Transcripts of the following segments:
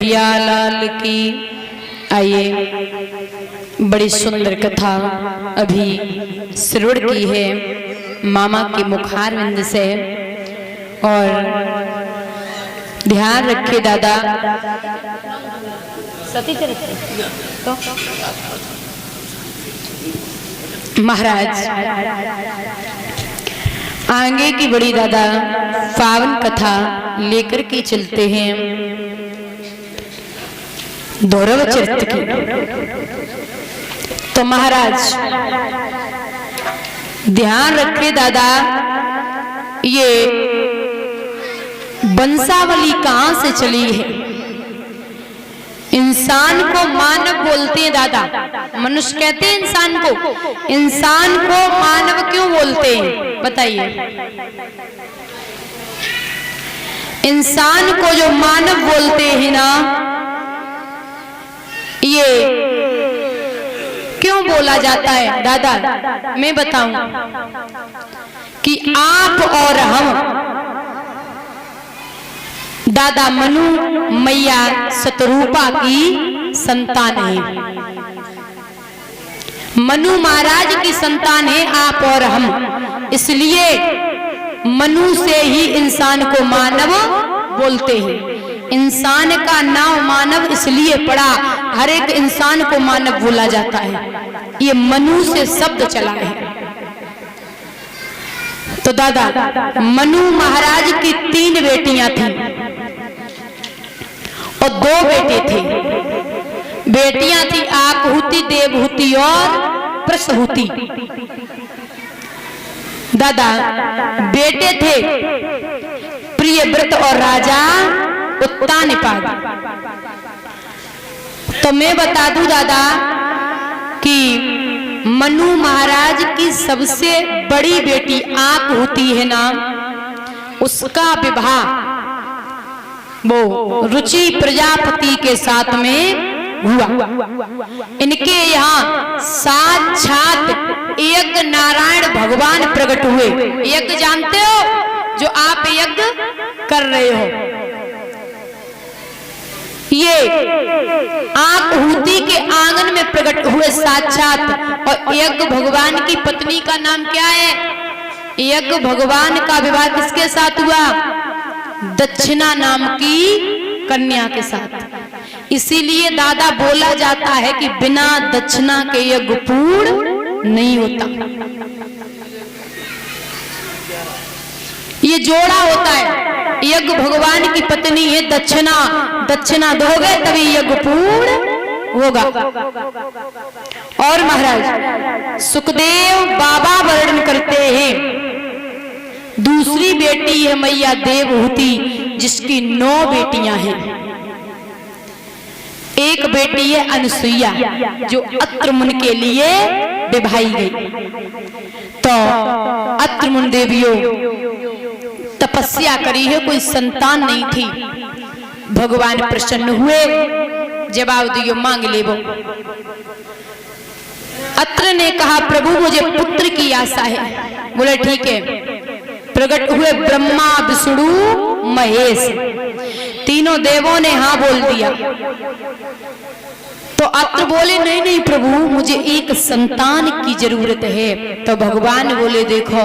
प्रियालाल की। आइए, बड़ी सुंदर कथा अभी श्रवण की है मामा के मुखारविंद से। और ध्यान रखिए दादा, सती चरित्र तो महाराज आगे की बड़ी दादा पावन कथा लेकर के चलते हैं धौरव चरित्र की। तो महाराज ध्यान रखे दादा, ये वंशावली कहां से चली है? इंसान को मानव बोलते हैं दादा, मनुष्य कहते हैं इंसान को मानव क्यों बोलते हैं बताइए? इंसान को जो मानव बोलते हैं ना, ये क्यों बोला जाता है दादा? मैं बताऊं कि आप और हम दादा मनु मैया शतरूपा की संतान है। मनु महाराज की संतान है आप और हम, इसलिए मनु से ही इंसान को मानव बोलते हैं। इंसान का नाम मानव इसलिए पड़ा, हर एक इंसान को मानव बोला जाता है, ये मनु से शब्द चला है। तो दादा मनु महाराज की 3 बेटियां थीं और 2 बेटे थे। बेटियां थी आकहुति, देवहुति और प्रसहुति। दादा बेटे थे प्रियव्रत और राजा उत्तानपाद। तो मैं बता दूं दादा कि मनु महाराज की सबसे बड़ी बेटी आकहुति है ना, उसका विवाह वो रुचि प्रजापति के साथ में हुआ। इनके यहाँ साक्षात यज्ञ नारायण भगवान प्रकट हुए। यज्ञ जानते हो, जो आप यज्ञ कर रहे हो, ये आकहुति के आंगन में प्रकट हुए साक्षात। और यज्ञ भगवान की पत्नी का नाम क्या है? यज्ञ भगवान का विवाह किसके साथ हुआ? दक्षिणा नाम की कन्या के साथ। इसीलिए दादा बोला जाता है कि बिना दक्षिणा के यज्ञ पूर्ण नहीं होता। ये जोड़ा होता है, यज्ञ भगवान की पत्नी है, दक्षिणा दोगे तभी यज्ञ पूर्ण होगा। और महाराज सुखदेव बाबा वर्णन करते हैं, दूसरी बेटी है मैया देवहुति, जिसकी 9 बेटियां हैं। एक बेटी है अनसुईया, जो अत्र मुनि के लिए विभाई गई। तो अत्र मुनि देवियों तपस्या करी है, कोई संतान नहीं थी। भगवान प्रसन्न हुए, जवाब दियो मांग ले। वो अत्र ने कहा प्रभु मुझे पुत्र की आशा है। बोले ठीक है। प्रकट हुए ब्रह्मा विष्णु महेश, तीनों देवों ने हाँ बोल दिया। तो अत्र बोले नहीं नहीं प्रभु, मुझे एक संतान की जरूरत है। तो भगवान बोले देखो,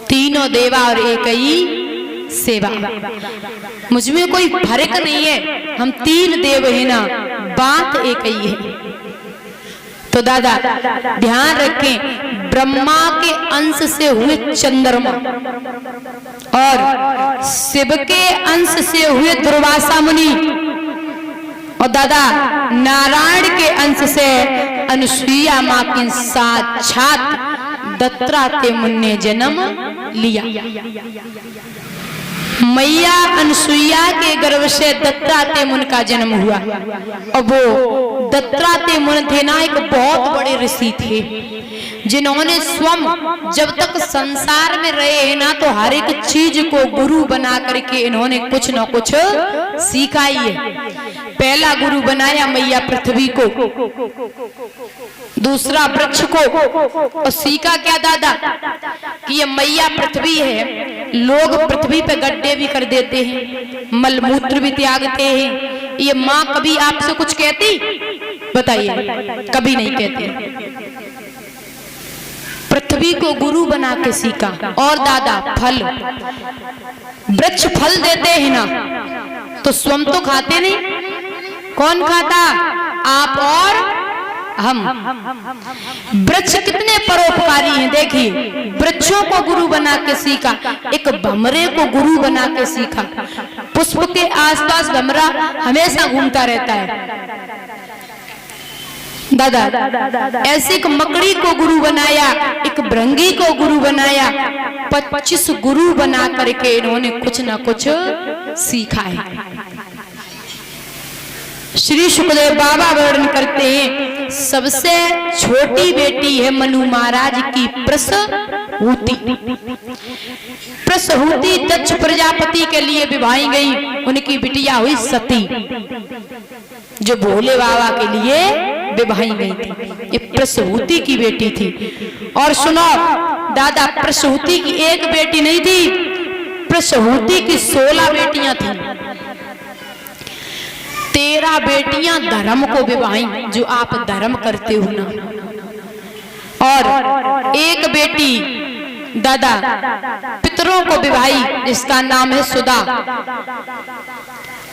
तीनों देवा और एक ही सेवा, मुझमें कोई फर्क नहीं है, हम 3 देव है ना, बात एक ही है। तो दादा ध्यान रखें, ब्रह्मा के अंश से हुए चंद्रमा और शिव के अंश से हुए दुर्वासा मुनि, और दादा नारायण के अंश से अनुसुईया माँ की साक्षात दत्तात्रेय मुनि ने जन्म लिया। मैया अनुसुईया के गर्भ से दत्तात्रेय मुनि का जन्म हुआ। और वो दत्तात्रेय मुनि थे ना, एक बहुत बड़े ऋषि थे। जिन्होंने स्वयं जब तक संसार में रहे हैं ना, तो हर एक चीज को गुरु बना करके इन्होंने कुछ न कुछ सीखा ही है। पहला गुरु बनाया मैया पृथ्वी को, दूसरा वृक्ष को, और सीखा क्या दादा कि ये मैया पृथ्वी है, लोग पृथ्वी पे गड्ढे भी कर देते हैं, मलमूत्र भी त्यागते हैं, ये माँ कभी आपसे कुछ कहती? बताइए, कभी नहीं कहती। पृथ्वी को गुरु बना के सीखा। और दादा फल, वृक्ष फल देते हैं ना, तो स्वयं तो खाते नहीं, कौन खाता? आप और हम। वृक्ष कितने परोपकारी हैं, देखिए, वृक्षों को गुरु बना के सीखा, एक भमरे को गुरु बना के सीखा। पुष्प के आसपास भमरा हमेशा घूमता रहता है दादा, ऐसे एक मकड़ी को गुरु बनाया, एक भृंगी को गुरु बनाया, 25 गुरु बना करके इन्होंने कुछ ना कुछ सीखा है। श्री सुखदेव बाबा वर्णन करते हैं, सबसे छोटी बेटी है मनु महाराज की प्रसूति। प्रसूति दक्ष प्रजापति के लिए विवाही गई, उनकी बिटिया हुई सती, जो भोले बाबा के लिए विवाही गई थी। ये प्रसूति की बेटी थी। और सुनो दादा, प्रसूति की एक बेटी नहीं थी, प्रसूति की 16 बेटियां थी। 13 बेटियां धर्म को विवाही, जो आप धर्म करते हो ना, और एक बेटी दादा पितरों को विवाही, जिसका नाम है सुधा,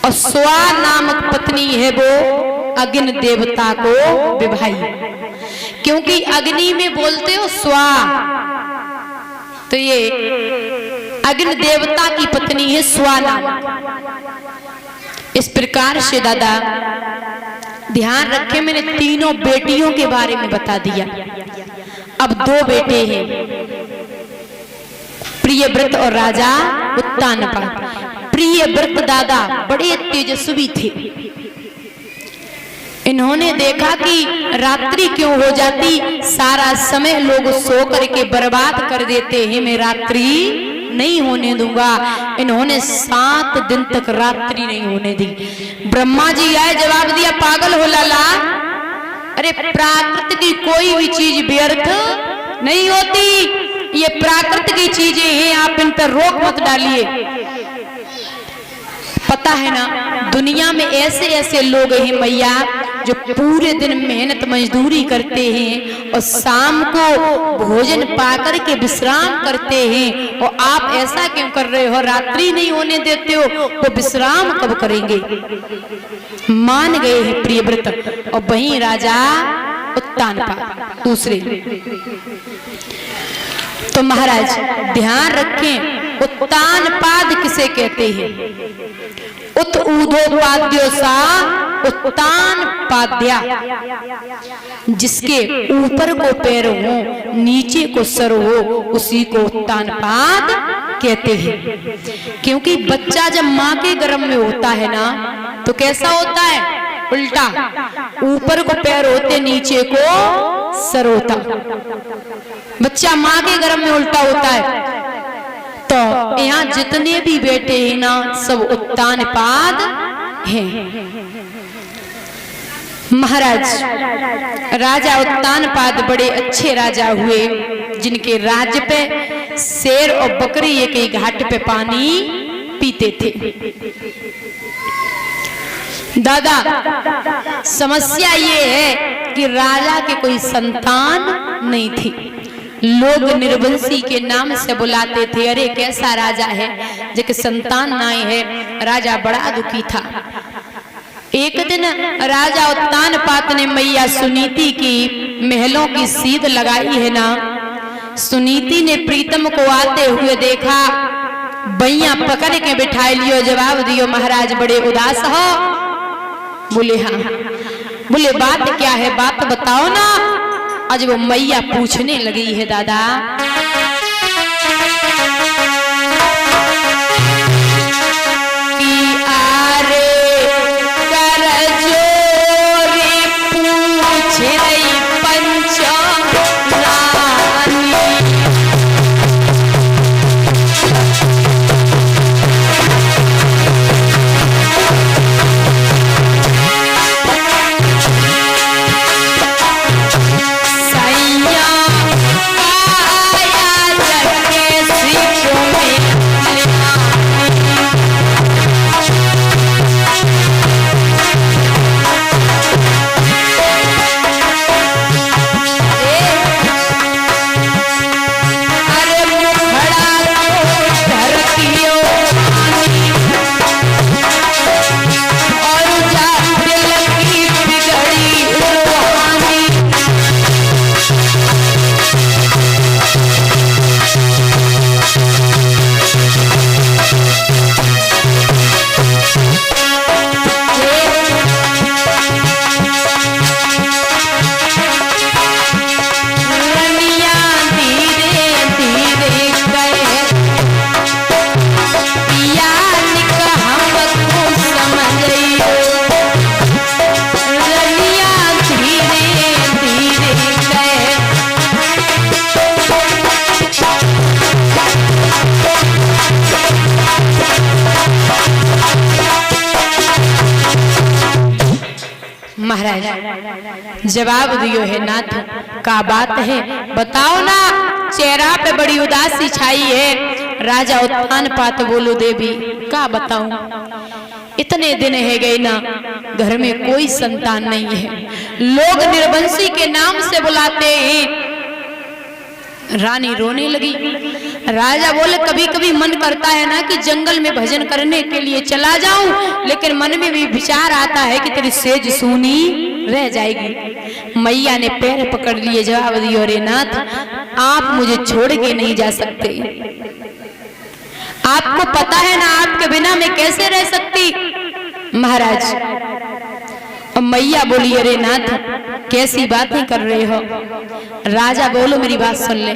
और स्वा नामक पत्नी है वो अग्नि देवता को विवाही। क्योंकि अग्नि में बोलते हो स्वा, तो ये अग्नि देवता की पत्नी है स्वा नामक। इस प्रकार से दादा ध्यान रखें, मैंने तीनों बेटियों के बारे में बता दिया। अब 2 बेटे हैं, प्रियव्रत और राजा उत्तानपाद। प्रियव्रत दादा बड़े तेजस्वी थे। इन्होंने देखा कि रात्रि क्यों हो जाती, सारा समय लोग सो करके बर्बाद कर देते हैं, मैं रात्रि नहीं होने दूंगा। इन्होंने 7 दिन तक रात्रि नहीं होने दी। ब्रह्मा जी आए, जवाब दिया, पागल हो लाला, अरे प्राकृत की कोई भी चीज व्यर्थ नहीं होती, ये प्राकृत की चीजें हैं, आप इन पर रोक मत डालिए। पता है ना, दुनिया में ऐसे ऐसे लोग हैं मैया, जो पूरे दिन मेहनत मजदूरी करते हैं और शाम को भोजन पाकर के विश्राम करते हैं, और आप ऐसा क्यों कर रहे हो, रात्रि नहीं होने देते हो, तो विश्राम कब करेंगे? मान गए हैं प्रियव्रत। और वहीं राजा उत्तानपाद दूसरे। तो महाराज ध्यान रखें, उत्तानपाद किसे कहते हैं? उत ऊर्ध्वपाद्यो सा उत्तानपाद्या, जिसके ऊपर को पैर हो, नीचे को सर हो, उसी को उत्तानपाद कहते हैं। क्योंकि बच्चा जब माँ के गर्भ में होता है ना, तो कैसा होता है? उल्टा, ऊपर को पैर होते, नीचे को सर होता। बच्चा माँ के गर्भ में उल्टा होता है। तो यहाँ जितने भी बेटे हैं ना, सब उत्तानपाद हैं। महाराज राजा उत्तानपाद बड़े अच्छे राजा हुए, जिनके राज्य पे शेर और बकरी एक ही घाट पे पानी पीते थे। दादा समस्या ये है कि राजा के कोई संतान नहीं थी। लोग निर्वंशी के नाम से बुलाते थे, अरे कैसा राजा है जिसके संतान नहीं है। राजा बड़ा दुखी था। एक दिन राजा उत्तानपाद ने मैया सुनीति की महलों की सीध लगाई है ना, सुनीति ने प्रीतम को आते हुए देखा, बैया पकड़ के बिठाई लियो। जवाब दियो, महाराज बड़े उदास हो? बोले हाँ। बोले बात क्या है, बात बताओ ना। आज वो मैया पूछने लगी है दादा, कि आरे कर जोरी पूछ रही पंच महाराज जवाब दियो है नाथ, का बात है बताओ ना, चेहरा पे बड़ी उदासी छाई है। राजा उत्थान पात बोलो देवी, का बताऊं, इतने दिन है गए ना, घर में कोई संतान नहीं है, लोग निर्वंशी के नाम से बुलाते हैं। रानी रोने लगी। राजा बोले कभी कभी मन करता है ना कि जंगल में भजन करने के लिए चला जाऊं, लेकिन मन में भी विचार आता है कि तेरी सेज सूनी रह जाएगी। मैया ने पैर पकड़ लिए, जवाब दियो, रे नाथ आप मुझे छोड़ के नहीं जा सकते, आपको पता है ना आपके बिना मैं कैसे रह सकती। महाराज और मैया बोली, अरे नाथ कैसी बातें कर रहे हो। राजा बोलो मेरी बात सुन ले।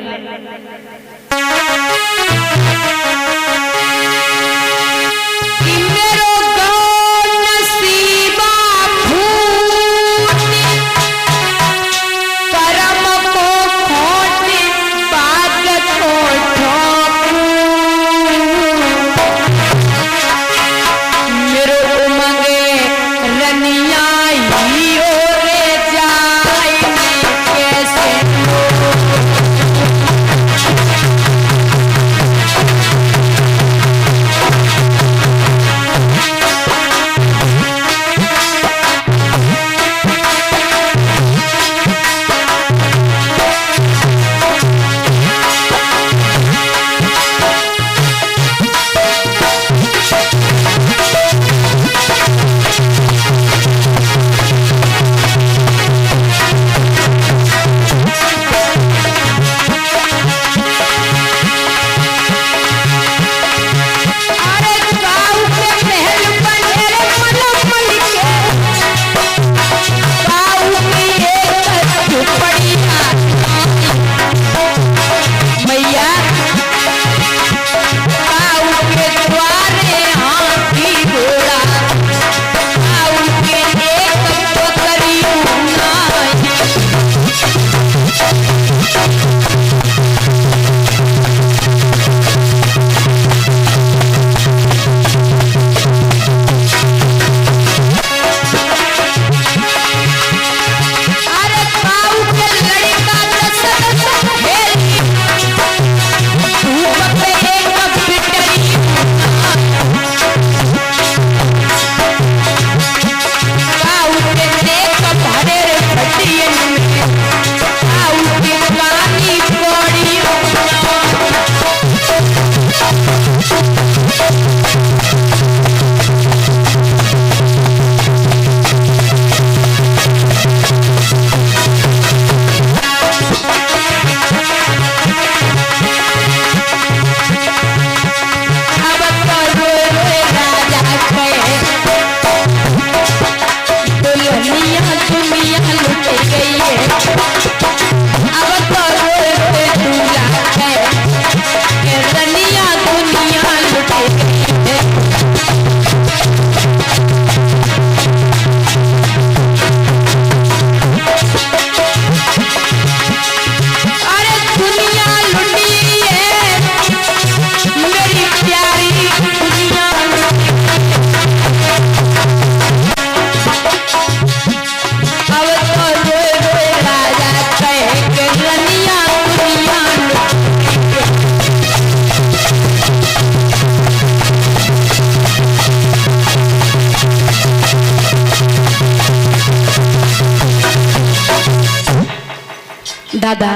दादा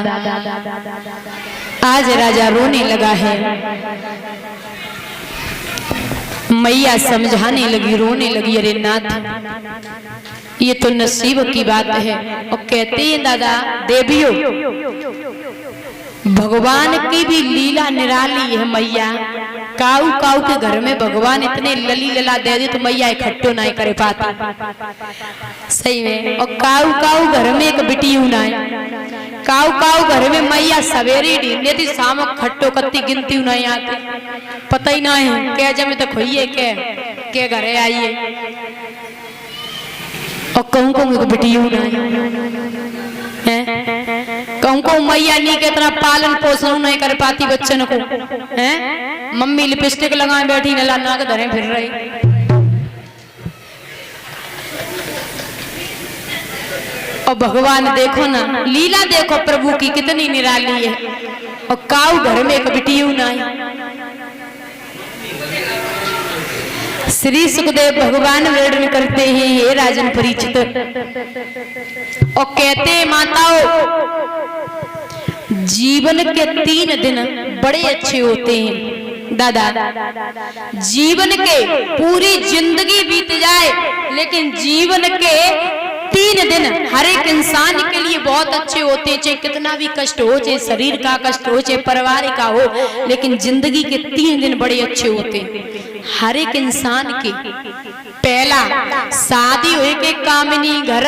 आज राजा रोने लगा है। मैया समझाने लगी, रोने लगी, अरे नाथ ये तो नसीब की बात है। और कहते हैं दादा देवियों भगवान की भी लीला निराली है। मैया काऊ काऊ के घर में भगवान इतने लली लला दे दे तो मैया इकट्ठो नहीं करे पाती सही में। और काऊ काऊ घर में एक बिटी ना काऊ काऊ घर में मैया सवेरे ढींढे थी शाम खट्टो कत्ती गिनती नहीं आती, पता ही ना है क्या जब तक होइए के घरे आइए। और कहूँ को बिटी ना कहूँ को मैया नहीं के तरह पालन पोषण नहीं कर पाती बच्चन को हैं। मम्मी लिपस्टिक लगाए बैठी नला नाक धरे फिर रही। और भगवान देखो ना, लीला देखो प्रभु की कितनी निराली है। और काऊ घर में एक बिटियू नहीं। श्री सुखदेव भगवान वर्णन करते हैं, हे राजन परीक्षित, और कहते हैं माताओं, जीवन के 3 दिन बड़े अच्छे होते हैं दादा। जीवन के पूरी जिंदगी बीत जाए, लेकिन जीवन के 3 दिन हर एक इंसान के लिए बहुत अच्छे होते हैं। चाहे कितना भी कष्ट हो, चाहे शरीर का कष्ट हो, चाहे परिवार का हो, लेकिन जिंदगी के 3 दिन बड़े अच्छे होते हैं हर एक इंसान के। पहला, शादी हुए के कामिनी घर